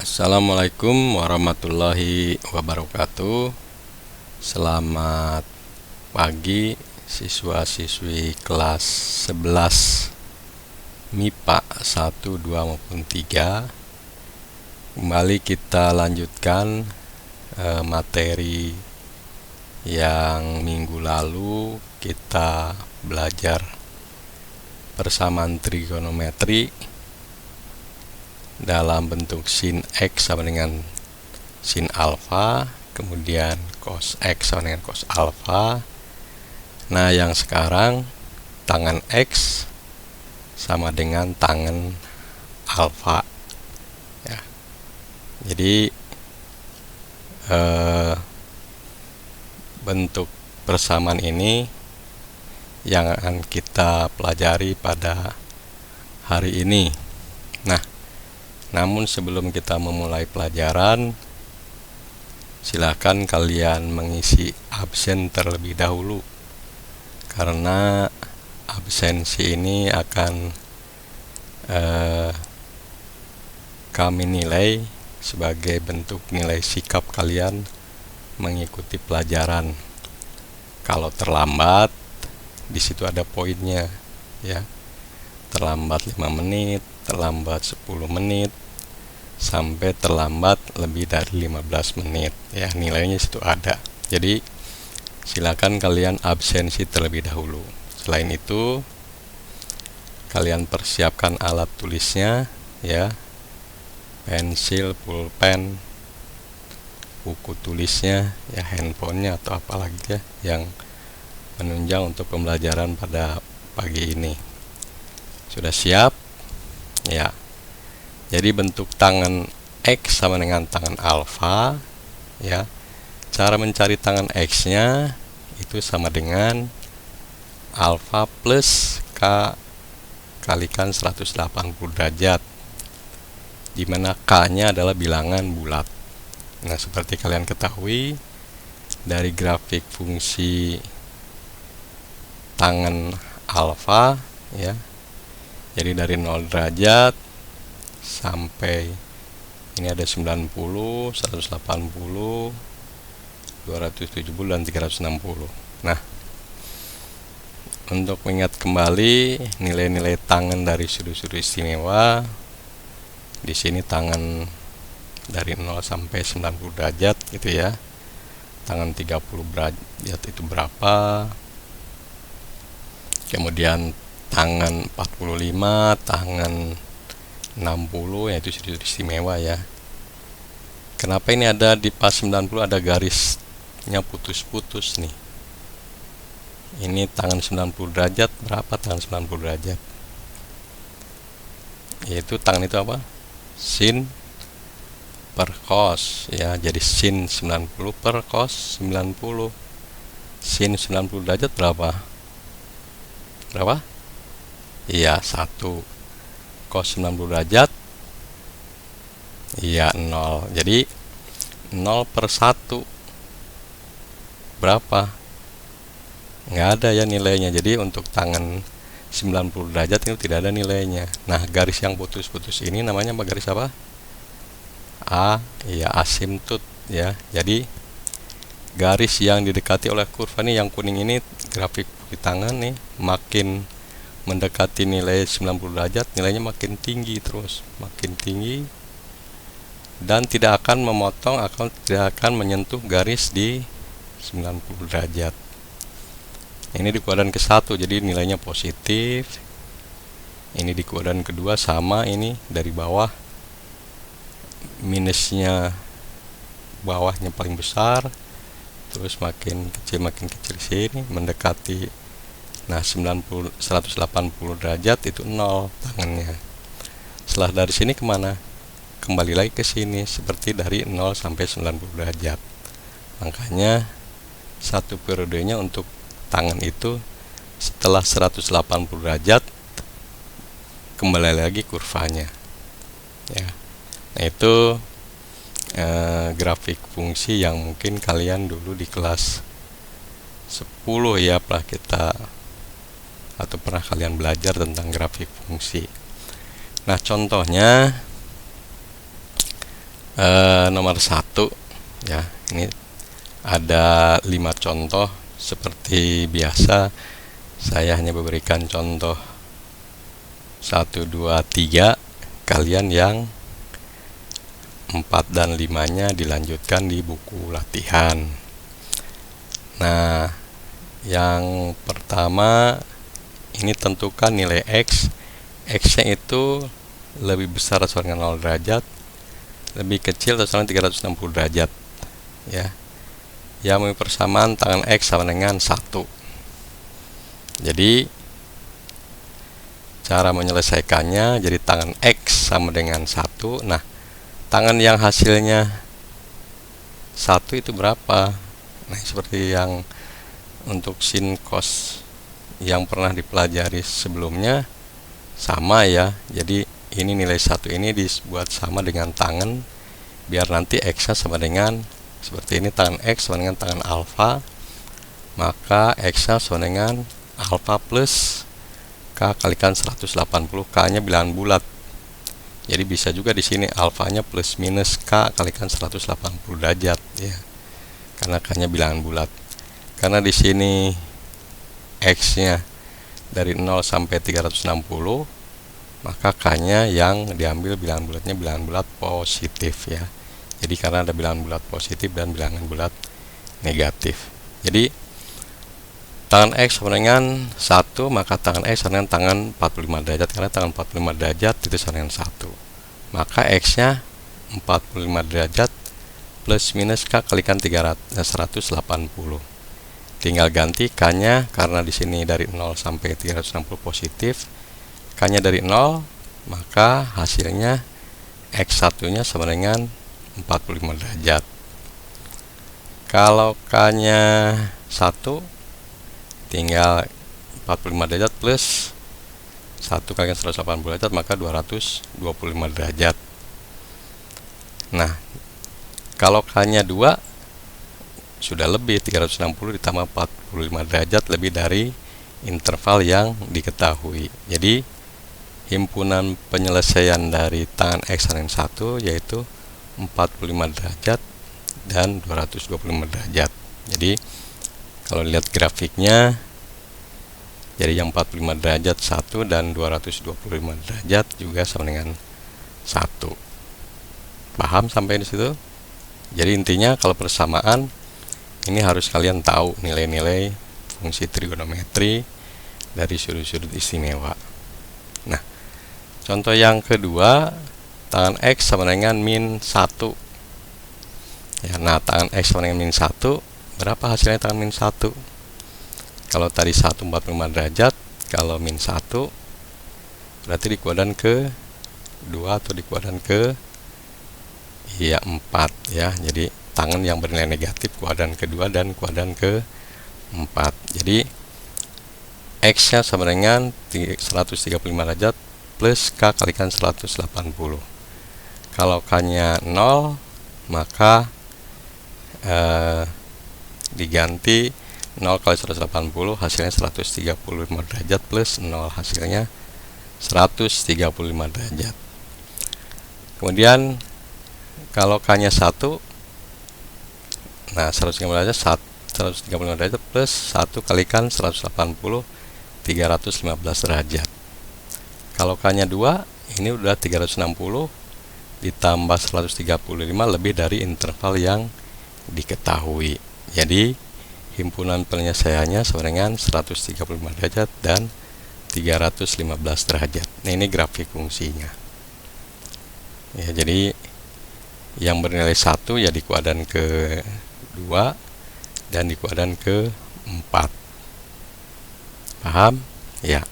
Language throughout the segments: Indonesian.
Assalamualaikum warahmatullahi wabarakatuh. Selamat pagi siswa-siswi kelas 11 MIPA 1, 2 maupun 3. Kembali kita lanjutkan materi yang minggu lalu kita belajar persamaan trigonometri dalam bentuk sin X sama dengan sin alfa, kemudian cos X sama dengan cos alfa. Nah, yang sekarang tangan X sama dengan tangan alfa ya. Jadi bentuk persamaan ini yang akan kita pelajari pada hari ini. Nah, namun sebelum kita memulai pelajaran, silakan kalian mengisi absen terlebih dahulu, karena absensi ini akan kami nilai sebagai bentuk nilai sikap kalian mengikuti pelajaran. Kalau terlambat, di situ ada poinnya ya. Terlambat 5 menit, terlambat 10 menit, sampai terlambat lebih dari 15 menit ya, nilainya situ ada. Jadi silakan kalian absensi terlebih dahulu. Selain itu, kalian persiapkan alat tulisnya ya, pensil, pulpen, buku tulisnya ya, handphonenya atau apalagi ya yang menunjang untuk pembelajaran pada pagi ini. Sudah siap? Ya. Jadi bentuk tangan X sama dengan tangan alfa ya. Cara mencari tangan X-nya itu sama dengan alfa plus K kalikan 180 derajat, di mana K-nya adalah bilangan bulat. Nah, seperti kalian ketahui dari grafik fungsi tangan alfa ya. Jadi dari 0 derajat sampai ini ada 90, 180, 270 dan 360. Nah, untuk mengingat kembali nilai-nilai tangan dari sudut-sudut istimewa, di sini tangan dari 0 sampai 90 derajat gitu ya. Tangan 30 derajat itu berapa? Kemudian tangan 45, tangan 60 yaitu sudut istimewa ya. Kenapa ini ada di pas 90 ada garisnya putus-putus nih? Ini tangan 90 derajat berapa tangan 90 derajat? Yaitu tangan itu apa? Sin per cos ya. Jadi sin 90 per cos 90. Sin 90 derajat berapa? Berapa? Iya, 1. Cos 90 derajat iya 0. Jadi 0 per 1 berapa? Nggak ada ya nilainya. Jadi untuk tangan 90 derajat itu tidak ada nilainya. Nah, garis yang putus-putus ini namanya apa? Garis apa? Iya, asimtut ya. Jadi garis yang didekati oleh kurva nih, yang kuning ini grafik di tangan nih, makin mendekati nilai 90 derajat, nilainya makin tinggi terus, makin tinggi, dan tidak akan memotong atau tidak akan menyentuh garis di 90 derajat. Ini di kuadran ke-1, jadi nilainya positif. Ini di kuadran kedua sama, ini dari bawah minusnya, bawahnya paling besar, terus makin kecil sini mendekati. Nah, 180 derajat itu 0 tangannya. Setelah dari sini kemana? Kembali lagi ke sini, seperti dari 0 sampai 90 derajat. Makanya satu periodenya untuk tangan itu setelah 180 derajat kembali lagi kurvanya ya. Nah, itu grafik fungsi yang mungkin kalian dulu di kelas 10 ya pernah kita atau pernah kalian belajar tentang grafik fungsi. Nah, contohnya Nomor 1 ya, ini ada 5 contoh. Seperti biasa saya hanya memberikan contoh 1, 2, 3. Kalian yang 4 dan 5-nya dilanjutkan di buku latihan. Nah, yang pertama ini tentukan nilai X. X-nya itu lebih besar atau sama dengan 0 derajat, lebih kecil atau sama dengan 360 derajat ya. Yang memiliki persamaan tangan X sama dengan 1. Jadi cara menyelesaikannya, jadi tangan X sama dengan 1. Nah, tangan yang hasilnya 1 itu berapa? Nah, seperti yang untuk sin cos yang pernah dipelajari sebelumnya sama ya. Jadi ini nilai 1 ini dibuat sama dengan tangan, biar nanti X-nya sama dengan seperti ini, tangan X sama dengan tangan alfa, maka X-nya sama dengan alfa plus K kalikan 180. K-nya bilangan bulat. Jadi bisa juga di sini alfanya plus minus K kalikan 180 derajat ya. Karena K-nya bilangan bulat. Karena di sini X-nya dari 0 sampai 360, maka K-nya yang diambil bilangan bulatnya bilangan bulat positif ya. Jadi karena ada bilangan bulat positif dan bilangan bulat negatif. Jadi tangan X sama dengan 1, maka tangan X sama dengan tangan 45 derajat. Karena tangan 45 derajat itu sama dengan 1, maka X-nya 45 derajat plus minus K kalikan 180. Tinggal ganti K-nya, karena di sini dari 0 sampai 360 positif, K-nya dari 0, maka hasilnya X1-nya sama dengan 45 derajat. Kalau K-nya 1, tinggal 45 derajat plus 1 kali 180 derajat, maka 225 derajat. Nah, kalau K-nya 2, sudah lebih, 360 ditambah 45 derajat lebih dari interval yang diketahui. Jadi himpunan penyelesaian dari tangan X sama dengan 1 yaitu 45 derajat dan 225 derajat. Jadi kalau lihat grafiknya, jadi yang 45 derajat 1 dan 225 derajat juga sama dengan 1. Paham sampai di situ? Jadi intinya kalau persamaan ini harus kalian tahu nilai-nilai fungsi trigonometri dari sudut-sudut istimewa. Nah, contoh yang kedua, tangan X sama dengan min 1 ya. Nah, tangan X sama dengan min 1, berapa hasilnya tangan min 1? Kalau tadi 1 45 derajat, kalau min 1 berarti dikuadran ke 2 atau dikuadran ke 4 ya. Jadi tangan yang bernilai negatif kuadran kedua dan kuadran ke 4. Jadi X-nya sama dengan 135 derajat plus K kalikan 180. Kalau K-nya 0, maka diganti 0 kali 180, hasilnya 135 derajat plus 0, hasilnya 135 derajat. Kemudian kalau K-nya 1, nah 135 derajat plus 1 kalikan 180, 315 derajat. Kalau K-nya 2, ini udah 360 ditambah 135 lebih dari interval yang diketahui. Jadi himpunan penyelesaiannya sama dengan 135 derajat dan 315 derajat. Nah, ini grafik fungsinya ya. Jadi yang bernilai 1 ya di kuadran ke 2 dan di kuadran ke 4. Paham? Ya.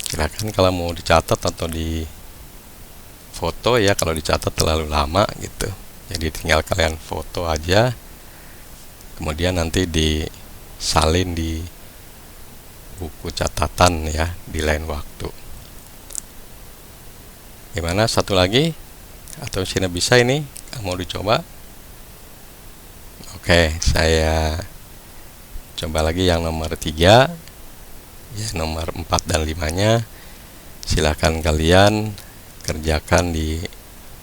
Silakan kalau mau dicatat atau di foto ya, kalau dicatat terlalu lama gitu. Jadi tinggal kalian foto aja, kemudian nanti disalin di buku catatan ya di lain waktu. Gimana, satu lagi atau sini bisa ini mau dicoba? Oke, saya coba lagi yang nomor 3 ya. Nomor 4 dan 5 nya silahkan kalian kerjakan di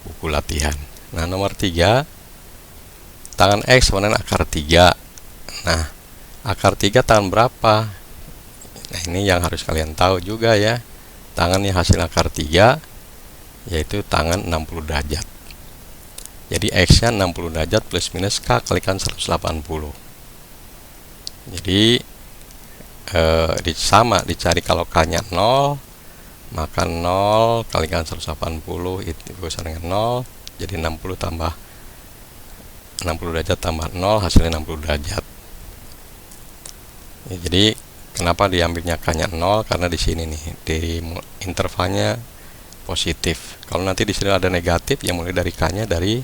buku buku latihan. Nah, nomor 3, tangan X sama dengan akar 3. Nah, akar 3 tangan berapa? Nah, ini yang harus kalian tahu juga ya. Tangan yang hasil akar 3 yaitu tangan 60 derajat. Jadi X nya 60 derajat plus minus K kalikan 180. Jadi sama dicari, kalau K nya 0 maka 0 kalikan 180 itu sama dengan 0. Jadi 60 tambah 60 derajat tambah 0 hasilnya 60 derajat. Ya, jadi kenapa diambilnya K nya 0? Karena di sini nih di intervalnya positif. Kalau nanti di sini ada negatif, yang mulai dari K nya dari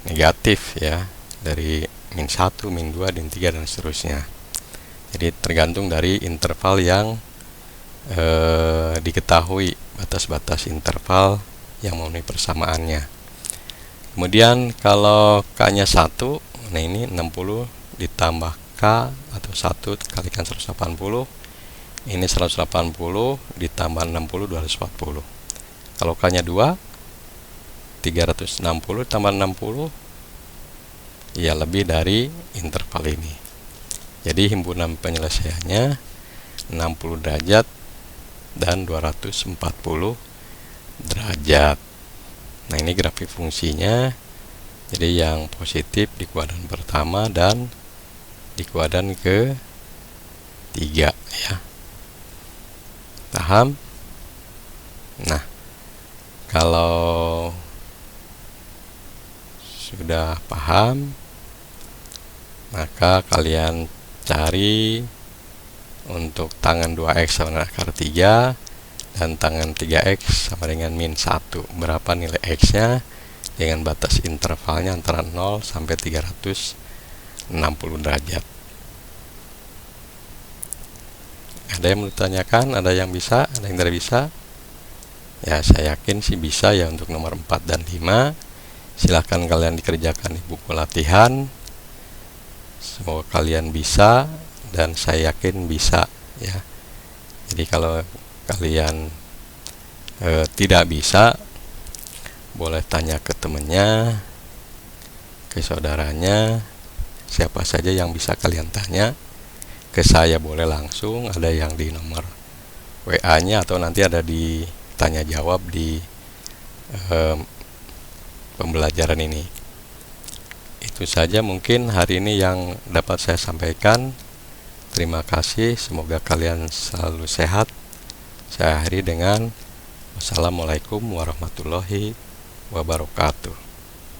negatif ya, dari min 1, min 2, min 3 dan seterusnya. Jadi tergantung dari interval yang diketahui, batas-batas interval yang memenuhi persamaannya. Kemudian kalau K nya 1, nah ini 60 ditambah K atau 1 kalikan 180. Ini 180 ditambah 60 240. Kalau K nya 2, 360 tambah 60 ya lebih dari interval ini. Jadi himpunan penyelesaiannya 60 derajat dan 240 derajat. Nah, ini grafik fungsinya. Jadi yang positif di kuadran pertama dan di kuadran ketiga ya. Paham? Nah, kalau sudah paham, maka kalian cari untuk tangan 2X sama dengan akar 3 dan tangan 3X sama dengan min 1. Berapa nilai X nya dengan batas intervalnya antara 0 sampai 360 derajat. Ada yang bertanyakan? Ada yang bisa? Ada yang tidak bisa? Ya, saya yakin sih bisa ya untuk nomor 4 dan 5. Silahkan kalian dikerjakan di buku latihan. Semoga kalian bisa dan saya yakin bisa ya. Jadi kalau kalian tidak bisa, boleh tanya ke temennya, ke saudaranya, siapa saja yang bisa kalian tanya. Ke saya boleh langsung, ada yang di nomor WA nya atau nanti ada di tanya jawab di pembelajaran ini. Itu saja mungkin hari ini yang dapat saya sampaikan. Terima kasih, semoga kalian selalu sehat. Saya akhiri dengan wassalamualaikum warahmatullahi wabarakatuh.